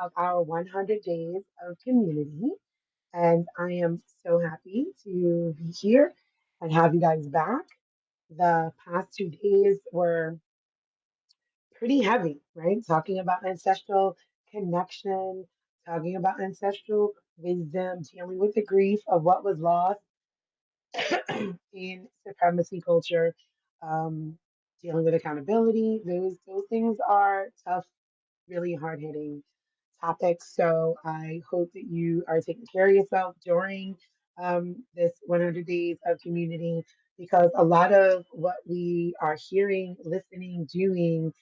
of our 100 days of community. And I am so happy to be here and have you guys back. The past 2 days were pretty heavy, right? Talking about ancestral connection, talking about ancestral wisdom, dealing with the grief of what was lost in supremacy culture, um, dealing with accountability. Those things are tough, really hard hitting topics. So I hope that you are taking care of yourself during this 100 days of community, because a lot of what we are hearing, listening, doing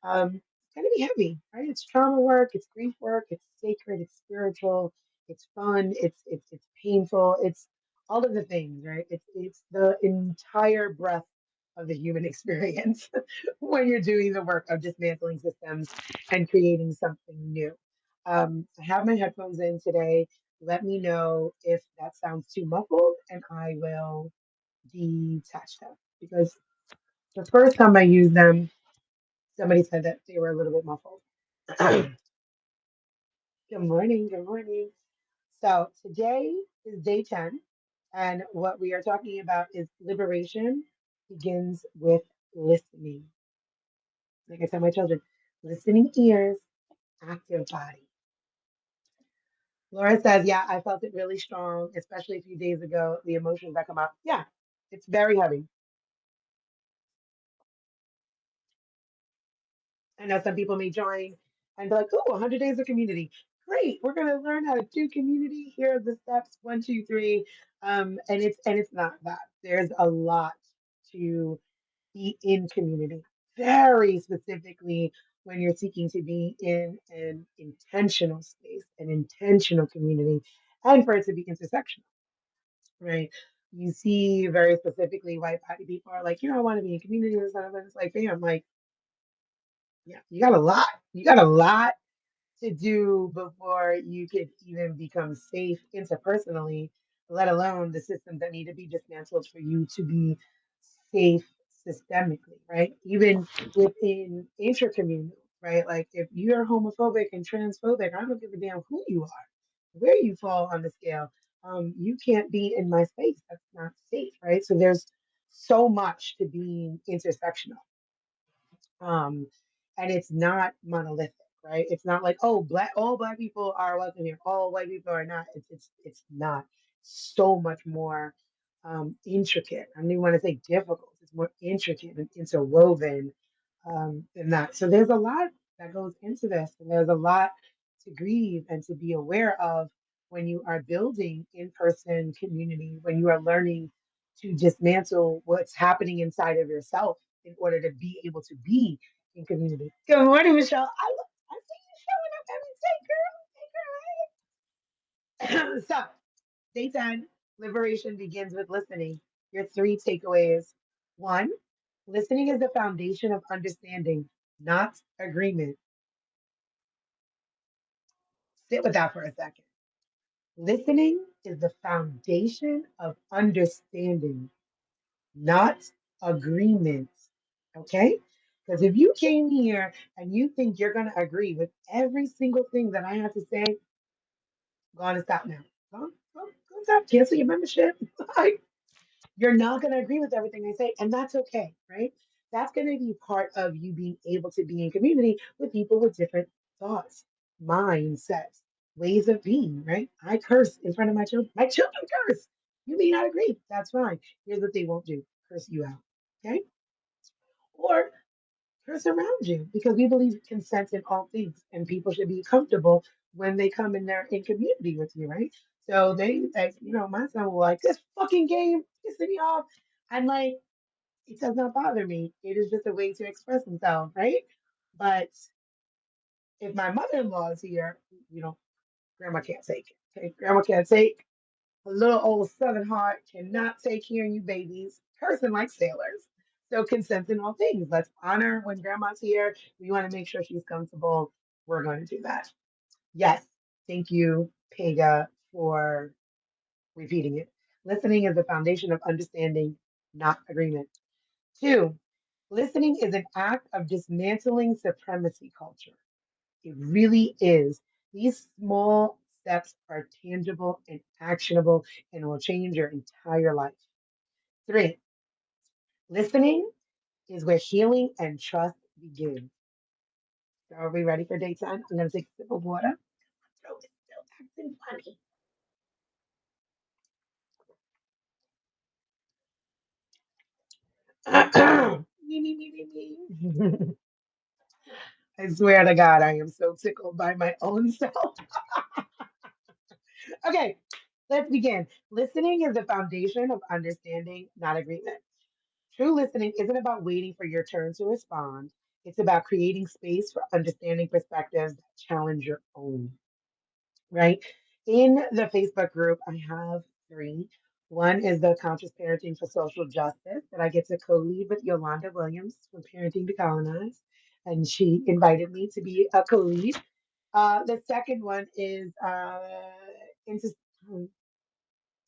it's going to be heavy, right? It's trauma work, it's grief work, it's sacred, it's spiritual, it's fun, it's painful, it's all of the things, right? It's the entire breadth of the human experience when you're doing the work of dismantling systems and creating something new. I have my headphones in today. Let me know if that sounds too muffled, and I will detach them, because the first time I used them, somebody said that they were a little bit muffled. Good morning. Good morning. So today is day 10, and what we are talking about is liberation begins with listening. Like I tell my children, listening ears, active body. Laura says, yeah, I felt it really strong, especially a few days ago, the emotions that come up. Yeah, it's very heavy. I know some people may join and be like, oh, 100 days of community. Great. We're going to learn how to do community. Here are the steps, one, two, three. And it's not that. There's a lot to be in community. Very specifically when you're seeking to be in an intentional space, an intentional community, and for it to be intersectional, right? You see very specifically white body people are like, I want to be in community with someone. It's like, bam, like, yeah, you got a lot. You got a lot to do before you could even become safe interpersonally, let alone the systems that need to be dismantled for you to be safe systemically, right? Even within intracommunal, right? Like if you're homophobic and transphobic, I don't give a damn who you are, where you fall on the scale. You can't be in my space. That's not safe, right? So there's so much to being intersectional, um, and it's not monolithic, right? It's not like, oh, all black people are welcome here, all white people are not. It's not. So much more intricate. I don't even want to say difficult. It's more intricate and interwoven than that. So there's a lot that goes into this, and there's a lot to grieve and to be aware of when you are building in-person community, when you are learning to dismantle what's happening inside of yourself in order to be able to be in community. Good morning, Michelle. I see you showing up every day, girl. Hey, girl. Hey. So, day 10, liberation begins with listening. Your three takeaways. One, listening is the foundation of understanding, not agreement. Sit with that for a second. Listening is the foundation of understanding, not agreement. Okay? Because if you came here and you think you're going to agree with every single thing that I have to say, go on and stop now. Go stop. Cancel your membership. Like, you're not going to agree with everything I say, and that's okay, right? That's going to be part of you being able to be in community with people with different thoughts, mindsets, ways of being, right? I curse in front of my children. My children curse. You may not agree. That's fine. Here's what they won't do: curse you out. Okay? Or curse around you, because we believe consent in all things, and people should be comfortable when they come in there in community with you, right? So they, like, my son will like, this fucking game pissing me off. I'm like, it does not bother me. It is just a way to express himself, right? But if my mother-in-law is here, you know, grandma can't take it. Okay, grandma can't take a little old Southern heart cannot take hearing you babies cursing like sailors. So consent in all things. Let's honor when grandma's here. We want to make sure she's comfortable. We're going to do that. Yes. Thank you, Pega, for repeating it. Listening is the foundation of understanding, not agreement. Two, listening is an act of dismantling supremacy culture. It really is. These small steps are tangible and actionable and will change your entire life. Three, listening is where healing and trust begin. So are we ready for day 10? I'm going to take a sip of water. Throat is still acting funny. Me. I swear to God, I am so tickled by my own self. Okay, let's begin. Listening is the foundation of understanding, not agreement. True listening isn't about waiting for your turn to respond. It's about creating space for understanding perspectives that challenge your own, right? In the Facebook group, I have three. One is the Conscious Parenting for Social Justice that I get to co-lead with Yolanda Williams from Parenting to Colonize. And she invited me to be a co-lead. The second one is inter-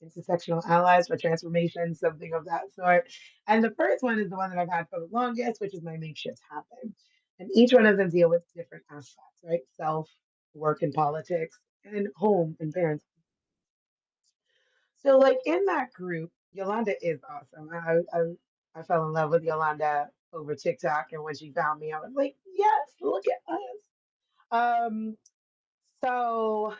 intersectional allies for transformation, something of that sort. And the first one is the one that I've had for the longest, which is my makeshift happen. And each one of them deal with different aspects, right? Self, work and politics, and home and parents. So, like in that group, Yolanda is awesome. I fell in love with Yolanda over TikTok, and when she found me, I was like, yes, look at us. So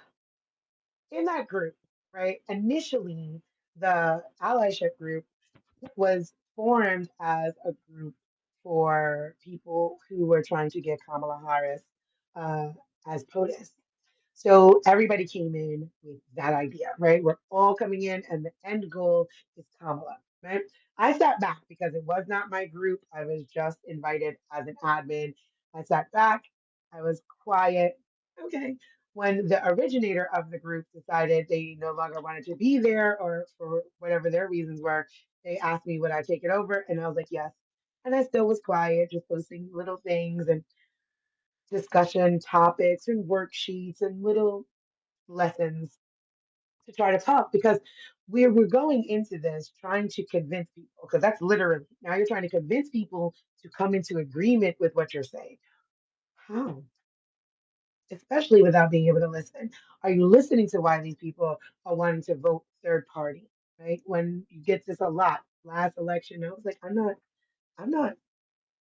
in that group, right? Initially, the allyship group was formed as a group for people who were trying to get Kamala Harris uh, as POTUS. So everybody came in with that idea, right? We're all coming in, and the end goal is Kamala, right? I sat back because it was not my group. I was just invited as an admin. I sat back, I was quiet. Okay. When the originator of the group decided they no longer wanted to be there, or for whatever their reasons were, they asked me would I take it over, and I was like, yes. And I still was quiet, just posting little things and discussion topics and worksheets and little lessons to try to talk because we're going into this trying to convince people because that's literally now you're trying to convince people to come into agreement with what you're saying. How? Especially without being able to listen. Are you listening to why these people are wanting to vote third party? Right? When you get this a lot, last election, I was like, I'm not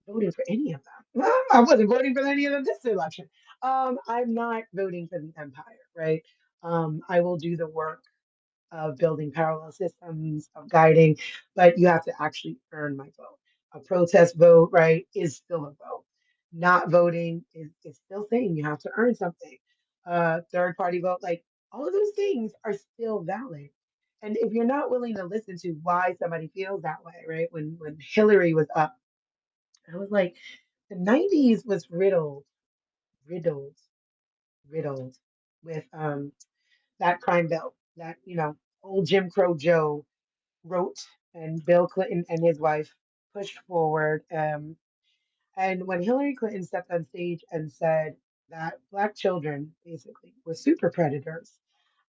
voting for any of them. I wasn't voting for any of them this election. I'm not voting for the empire, right? I will do the work of building parallel systems, of guiding, but you have to actually earn my vote. A protest vote, right, is still a vote. Not voting is still saying you have to earn something. Third party vote, like all of those things are still valid. And if you're not willing to listen to why somebody feels that way, right? When Hillary was up, I was like, the 90s was riddled, riddled with that crime bill that, old Jim Crow Joe wrote and Bill Clinton and his wife pushed forward. And when Hillary Clinton stepped on stage and said that Black children basically were super predators,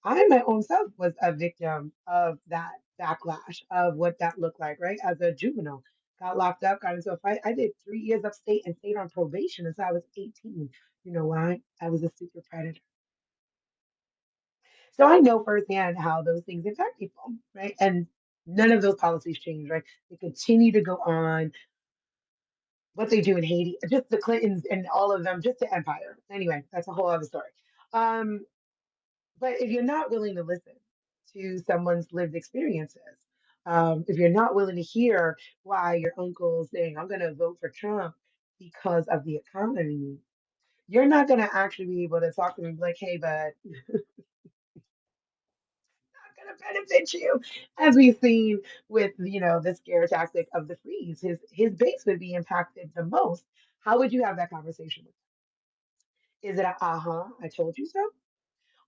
I my own self was a victim of that backlash of what that looked like, right? As a juvenile, got locked up, got into a fight. I did 3 years upstate and stayed on probation until I was 18. You know why? I was a super predator. So I know firsthand how those things impact people, right? And none of those policies change, right? They continue to go on. What they do in Haiti, just the Clintons and all of them, just the empire. Anyway, that's a whole other story. Um, but if you're not willing to listen to someone's lived experiences, if you're not willing to hear why your uncle's saying, I'm going to vote for Trump because of the economy, you're not going to actually be able to talk to them like, hey, bud, going to benefit you, as we've seen with the scare tactic of the freeze. His base would be impacted the most. How would you have that conversation with them? Is it a I told you so?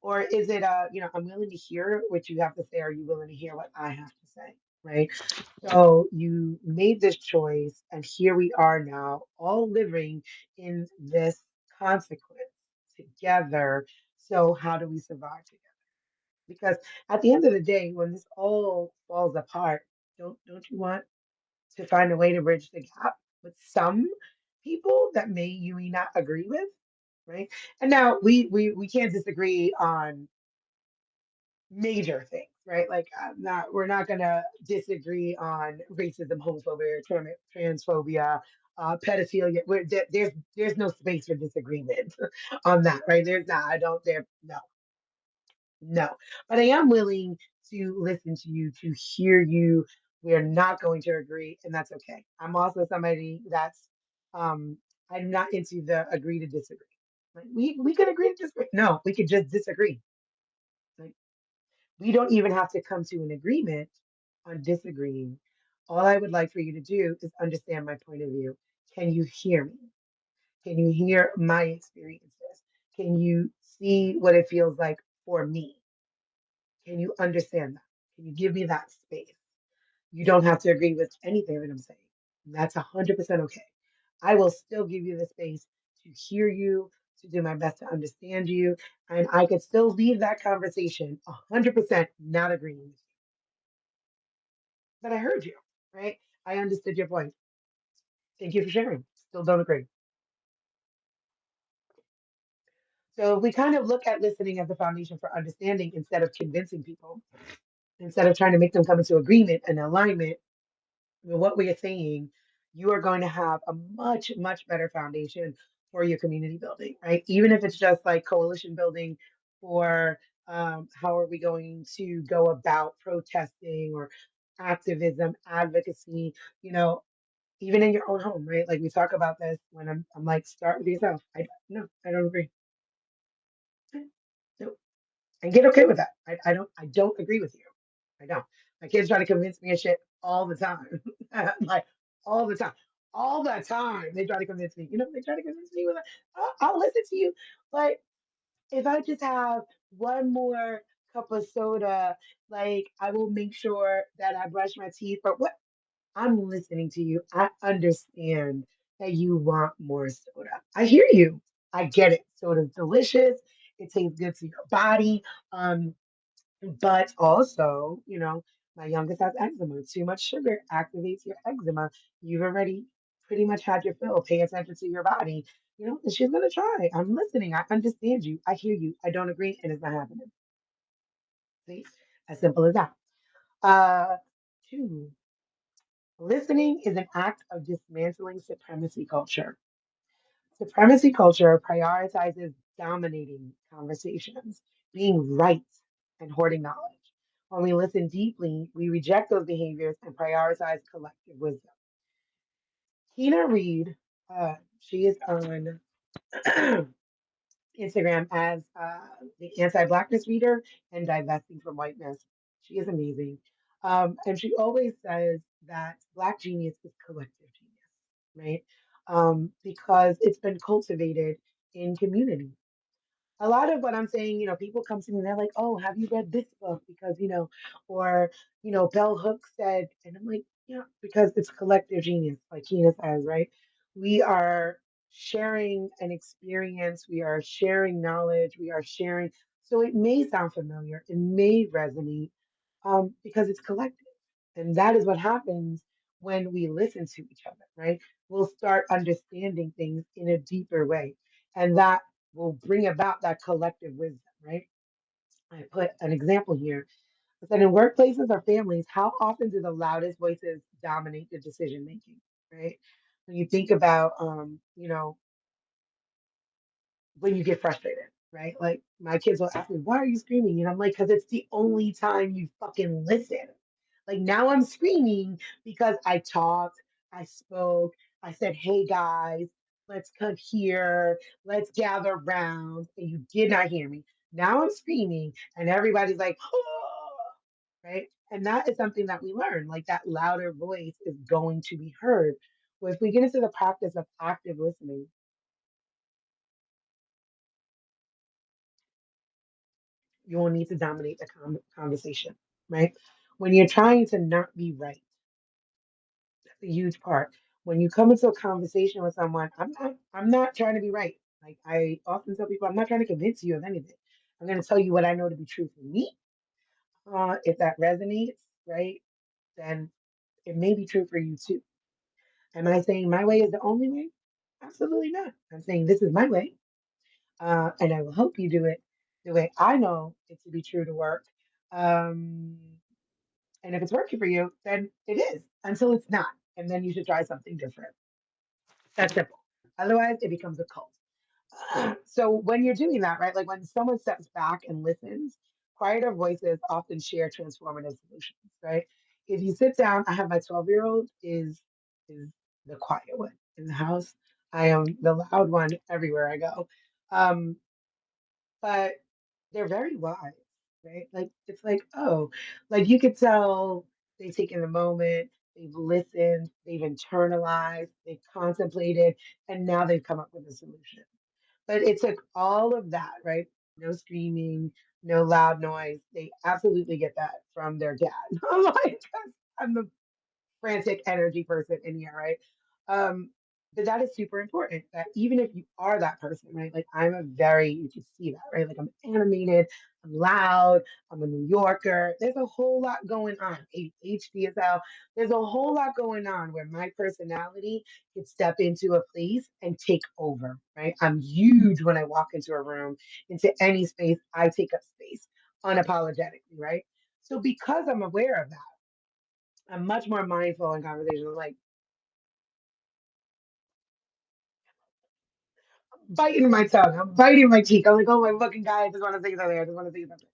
Or is it a, I'm willing to hear what you have to say, are you willing to hear what I have to say? Right. So you made this choice, and here we are now, all living in this consequence together. So how do we survive together? Because at the end of the day, when this all falls apart, don't you want to find a way to bridge the gap with some people that you may not agree with? right? And now we can't disagree on major things, right? Like we're not gonna disagree on racism, homophobia, transphobia, pedophilia. There's no space for disagreement on that, right? There's not. I don't there no, no. But I am willing to listen to you, to hear you. We're not going to agree, and that's okay. I'm also somebody that's I'm not into the agree to disagree. Like we could agree to disagree. No, we could just disagree. Like we don't even have to come to an agreement on disagreeing. All I would like for you to do is understand my point of view. Can you hear me? Can you hear my experiences? Can you see what it feels like for me? Can you understand that? Can you give me that space? You don't have to agree with anything that I'm saying. That's 100% okay. I will still give you the space to hear you, to do my best to understand you, and I could still leave that conversation 100% not agreeing with you. But I heard you, right? I understood your point. Thank you for sharing. Still don't agree. So if we kind of look at listening as the foundation for understanding instead of convincing people, instead of trying to make them come into agreement and alignment with what we are saying, you are going to have a much, much better foundation for your community building, right? Even if it's just like coalition building for how are we going to go about protesting or activism, advocacy, you know, even in your own home, right? Like we talk about this when I'm like, start with yourself. I no, I don't agree. No, and get okay with that. I don't agree with you. I don't. My kids try to convince me of shit all the time. Like all the time. All the time. They try to convince me. They try to convince me with I'll listen to you. But if I just have one more cup of soda, like I will make sure that I brush my teeth. But what I'm listening to you. I understand that you want more soda. I hear you. I get it. Soda's delicious. It tastes good to your body. Um, but also, my youngest has eczema. Too much sugar activates your eczema. You've already pretty much had your fill. Pay attention to your body. And she's gonna try. I'm listening. I understand you. I hear you. I don't agree, and it's not happening. See, as simple as that. Uh, two. Listening is an act of dismantling supremacy culture. Supremacy culture prioritizes dominating conversations, being right, and hoarding knowledge. When we listen deeply, we reject those behaviors and prioritize collective wisdom. Tina Reed, she is on Instagram as the anti-blackness reader and divesting from whiteness. She is amazing. And she always says that Black genius is collective genius, right? Because it's been cultivated in community. A lot of what I'm saying, people come to me and they're like, "Oh, have you read this book?" Because, or, Bell Hooks said, and I'm like, yeah, because it's collective genius, like Kina says, right? We are sharing an experience, we are sharing knowledge, we are sharing. So it may sound familiar, it may resonate, because it's collective. And that is what happens when we listen to each other, right? We'll start understanding things in a deeper way. And that will bring about that collective wisdom, right? I put an example here. I said in workplaces or families, how often do the loudest voices dominate the decision making, right? When you think about, when you get frustrated, right? Like my kids will ask me, "Why are you screaming?" And I'm like, "Because it's the only time you fucking listen." Like now I'm screaming because I talked, I spoke, I said, "Hey guys, let's come here, let's gather round," and you did not hear me. Now I'm screaming, and everybody's like, "Oh," right? And that is something that we learn. Like that louder voice is going to be heard. Well, if we get into the practice of active listening, you will need to dominate the conversation, right? When you're trying to not be right, that's a huge part. When you come into a conversation with someone, I'm not trying to be right. Like I often tell people, I'm not trying to convince you of anything. I'm going to tell you what I know to be true for me. If that resonates, right, then it may be true for you too. Am I saying my way is the only way? Absolutely not. I'm saying this is my way. and I will help you do it the way I know it to be true to work. Um, and if it's working for you, then it is until it's not. And then you should try something different. That's simple. Otherwise, it becomes a cult. So when you're doing that, right, like when someone steps back and listens, quieter voices often share transformative solutions, right? If you sit down, I have my 12-year-old is the quiet one in the house. I am the loud one everywhere I go. Um, but they're very wise, right? Like it's like, oh, like you could tell they've taken the moment, they've listened, they've internalized, they've contemplated, and now they've come up with a solution. But it took all of that, right? No screaming, no loud noise. They absolutely get that from their dad. I'm like, I'm the frantic energy person in here, right? Um, but that is super important that even if you are that person, right? Like I'm a very, you can see that, right? Like I'm animated, I'm loud, I'm a New Yorker. There's a whole lot going on. ADHD as well. There's a whole lot going on where my personality could step into a place and take over, right? I'm huge when I walk into a room, into any space, I take up space unapologetically, right? So because I'm aware of that, I'm much more mindful in conversations, like biting my tongue, I'm biting my cheek. I'm like, oh my fucking guy, I just want to say something. I just want to say something.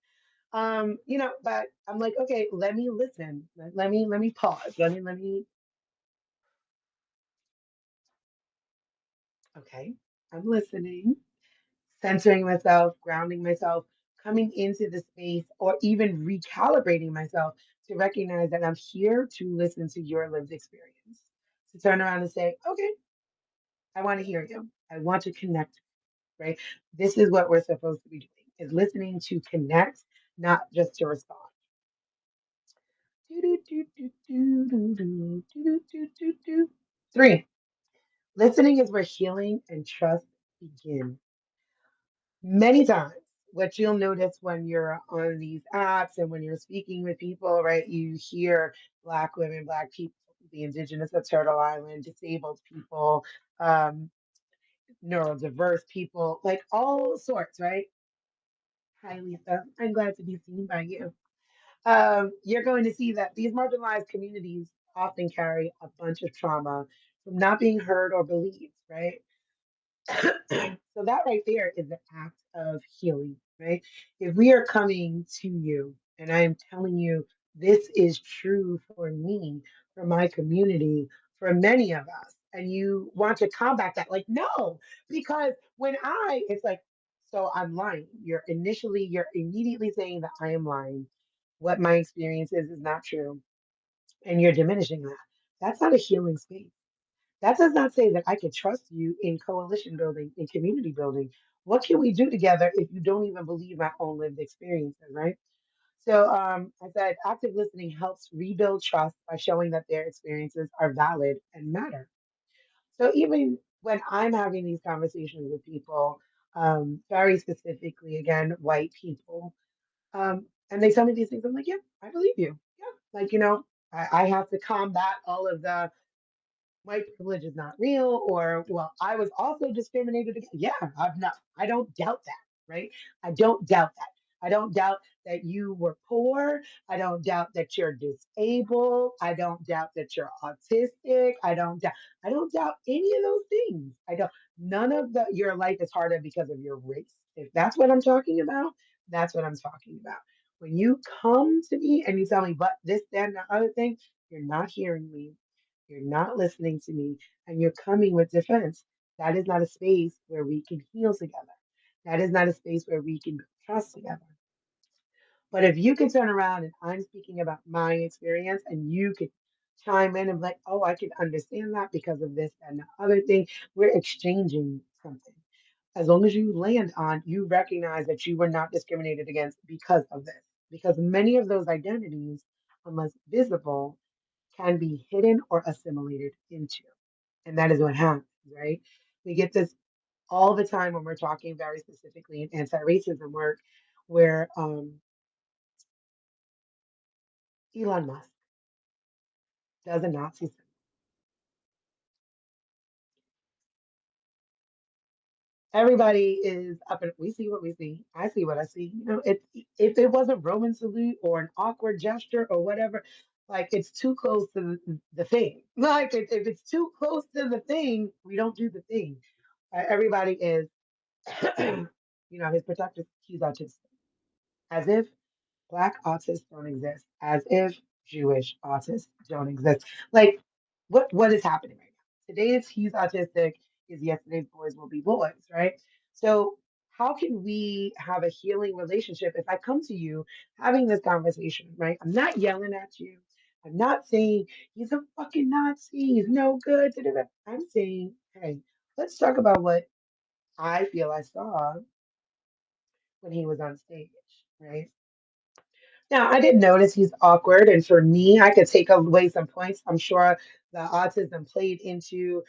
But I'm like, okay, let me listen. Let me pause. Let me. Okay, I'm listening, centering myself, grounding myself, coming into the space, or even recalibrating myself to recognize that I'm here to listen to your lived experience. To turn around and say, okay, I want to hear you. I want to connect, right? This is what we're supposed to be doing, is listening to connect, not just to respond. Three, listening is where healing and trust begin. Many times, what you'll notice when you're on these apps and when you're speaking with people, right, you hear Black women, Black people, the indigenous of Turtle Island, disabled people, um, neurodiverse people, like all sorts, right? Hi, Lisa. I'm glad to be seen by you. You're going to see that these marginalized communities often carry a bunch of trauma from not being heard or believed, right? So that right there is an act of healing, right? If we are coming to you and I am telling you this is true for me, for my community, for many of us, and you want to combat that, like, no, because it's like, so I'm lying. You're immediately saying that I am lying. What my experience is not true, and you're diminishing that. That's not a healing space. That does not say that I can trust you in coalition building, in community building. What can we do together if you don't even believe my own lived experiences, right? So I said active listening helps rebuild trust by showing that their experiences are valid and matter. So even when I'm having these conversations with people, very specifically, again, white people, and they tell me these things, I'm like, yeah, I believe you. Yeah. Like, I have to combat all of the white privilege is not real, or well, I was also discriminated against. Yeah, I don't doubt that, right? I don't doubt that. I don't doubt that you were poor. I don't doubt that you're disabled. I don't doubt that you're autistic. I don't doubt any of those things. I don't None of your life is harder because of your race. If that's what I'm talking about, that's what I'm talking about. When you come to me and you tell me but this, that, and the other thing, you're not hearing me, you're not listening to me, and you're coming with defense. That is not a space where we can heal together. That is not a space where we can trust together. But if you can turn around and I'm speaking about my experience and you could chime in and be like, oh, I can understand that because of this and the other thing, we're exchanging something. As long as you land on, you recognize that you were not discriminated against because of this. Because many of those identities, unless visible, can be hidden or assimilated into. And that is what happens, right? We get this all the time when we're talking very specifically in anti-racism work, where Elon Musk does a Nazi symbol. Everybody is up and we see what we see. I see what I see. You know, if it was a Roman salute or an awkward gesture or whatever, like it's too close to the thing. Like if it's too close to the thing, we don't do the thing. Everybody is, his protector, he's autistic, as if Black autists don't exist, as if Jewish autists don't exist. Like, what is happening right now? Today's he's autistic is yesterday's boys will be boys, right? So how can we have a healing relationship if I come to you having this conversation, right? I'm not yelling at you. I'm not saying he's a fucking Nazi, he's no good. Da, da, da. I'm saying, hey, let's talk about what I feel I saw when he was on stage, right? Now, I did notice he's awkward, and for me, I could take away some points. I'm sure the autism played into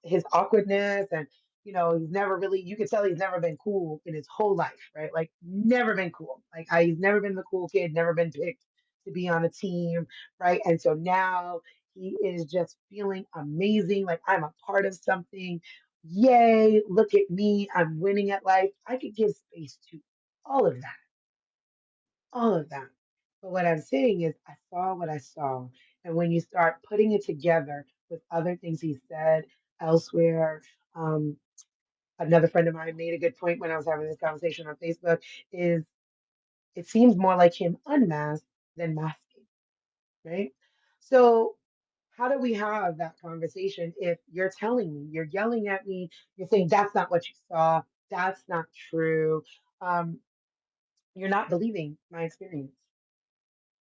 his awkwardness, and he's never really. You could tell he's never been cool in his whole life, right? Like never been cool. He's never been the cool kid, never been picked to be on a team, right? And so now he is just feeling amazing, like I'm a part of something. Yay! Look at me, I'm winning at life. I could give space to all of that, all of that. But what I'm saying is, I saw what I saw. And when you start putting it together with other things he said elsewhere, um, another friend of mine made a good point when I was having this conversation on Facebook is it seems more like him unmasked than masking, right? So, how do we have that conversation if you're telling me, you're yelling at me, you're saying that's not what you saw, that's not true, um, you're not believing my experience,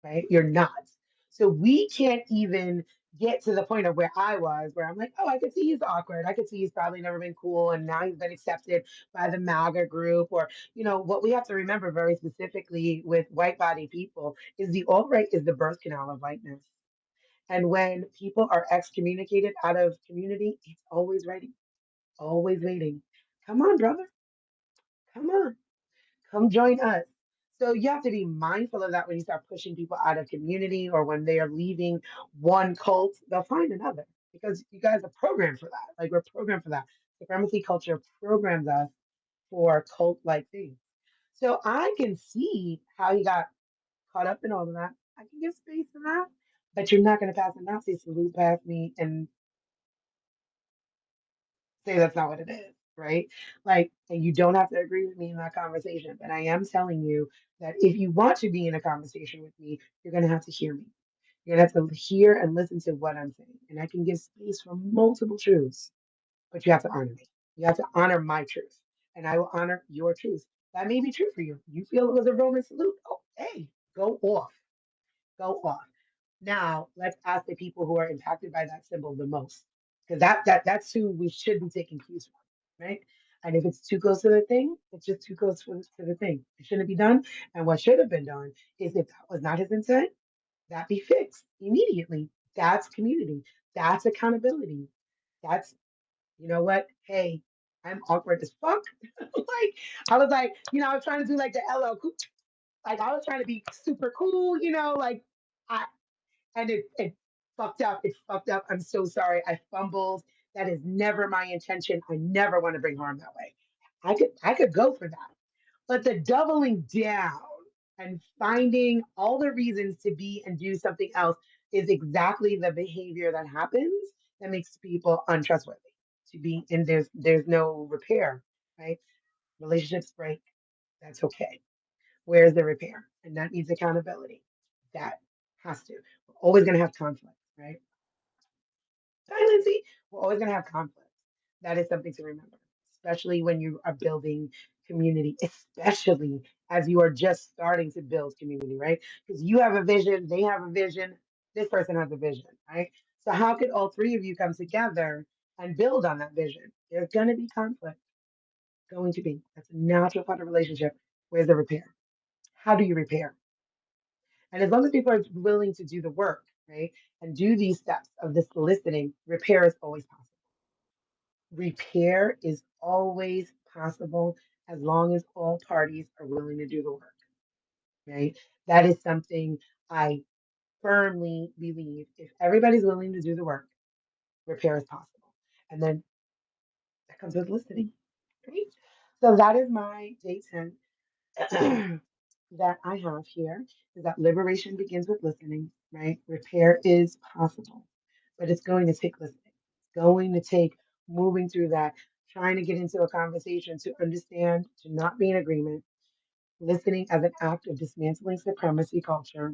right? You're not. So we can't even get to the point of where I was, where I'm like, oh, I could see he's awkward. I could see he's probably never been cool. And now he's been accepted by the MAGA group. Or, what we have to remember very specifically with white body people is the alt right is the birth canal of whiteness. And when people are excommunicated out of community, it's always waiting. Come on, brother. Come on. Come join us. So you have to be mindful of that when you start pushing people out of community or when they are leaving one cult, they'll find another because you guys are programmed for that. Like we're programmed for that. Supremacy culture programs us for cult like things. So I can see how he got caught up in all of that. I can give space for that. But you're not going to pass a Nazi salute past me and say that's not what it is, right? Like, and you don't have to agree with me in that conversation, but I am telling you that if you want to be in a conversation with me, you're going to have to hear me. You're going to have to hear and listen to what I'm saying. And I can give space for multiple truths, but you have to honor me. You have to honor my truth, and I will honor your truth. That may be true for you. You feel it was a Roman salute. Oh, hey, go off, go off. Now, let's ask the people who are impacted by that symbol the most, because that's who we should be taking cues from, right? And if it's too close to the thing, it's just too close to the thing. It shouldn't be done. And what should have been done is if that was not his intent, that be fixed immediately. That's community. That's accountability. That's you know what? Hey, I'm awkward as fuck. Like I was like, I was trying to do like the LL Cool, like I was trying to be super cool, like I and it fucked up. It fucked up. I'm so sorry. I fumbled. That is never my intention. I never want to bring harm that way. I could go for that. But the doubling down and finding all the reasons to be and do something else is exactly the behavior that happens that makes people untrustworthy. To be and there's no repair, right? Relationships break. That's okay. Where's the repair? And that needs accountability. That has to. We're always going to have conflict, right? Hi, Lindsay. We're always going to have conflict. That is something to remember, especially when you are building community, especially as you are just starting to build community, right? Because you have a vision, they have a vision, this person has a vision, right? So, how could all three of you come together and build on that vision? There's going to be conflict, going to be. That's a natural part of relationship. Where's the repair? How do you repair? And as long as people are willing to do the work, right, and do these steps of this listening, repair is always possible. Repair is always possible as long as all parties are willing to do the work, right? That is something I firmly believe. If everybody's willing to do the work, repair is possible. And then that comes with listening. Right? So that is my day 10 that I have here is that liberation begins with listening, right? Repair is possible, but it's going to take listening. It's going to take moving through that, trying to get into a conversation to understand, to not be in agreement, listening as an act of dismantling supremacy culture,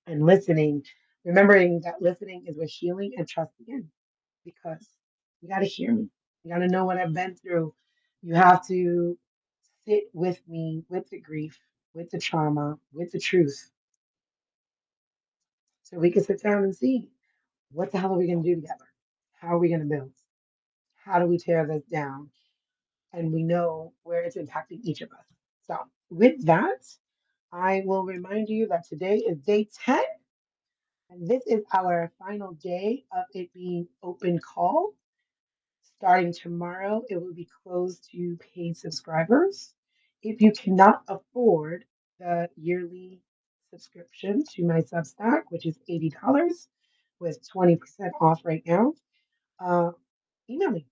and listening, remembering that listening is where healing and trust begin. Because you got to hear me, you got to know what I've been through. You have to sit with me, with the grief, with the trauma, with the truth, so we can sit down and see what the hell are we going to do together? How are we going to build? How do we tear this down? And we know where it's impacting each of us. So, with that, I will remind you that today is day 10, and this is our final day of it being open call. Starting tomorrow, it will be closed to paid subscribers. If you cannot afford the yearly subscription to my Substack, which is $80 with 20% off right now, uh, email me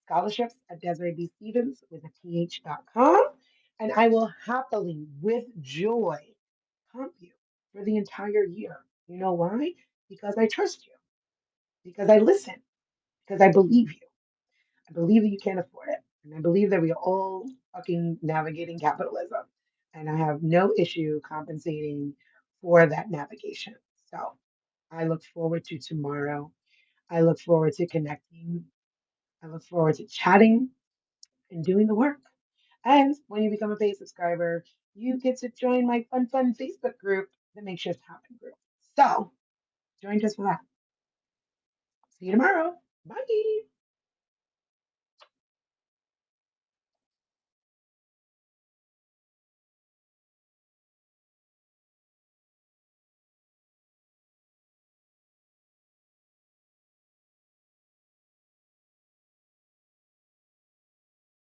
scholarships at Desiree B. Stevens with a PH.com, and I will happily, with joy, comp you for the entire year. You know why? Because I trust you, because I listen, because I believe you. I believe that you can't afford it. And I believe that we are all fucking navigating capitalism. And I have no issue compensating for that navigation. So I look forward to tomorrow. I look forward to connecting. I look forward to chatting and doing the work. And when you become a paid subscriber, you get to join my fun Facebook group, the Make Shift Happen group. So join us for that. See you tomorrow. Bye.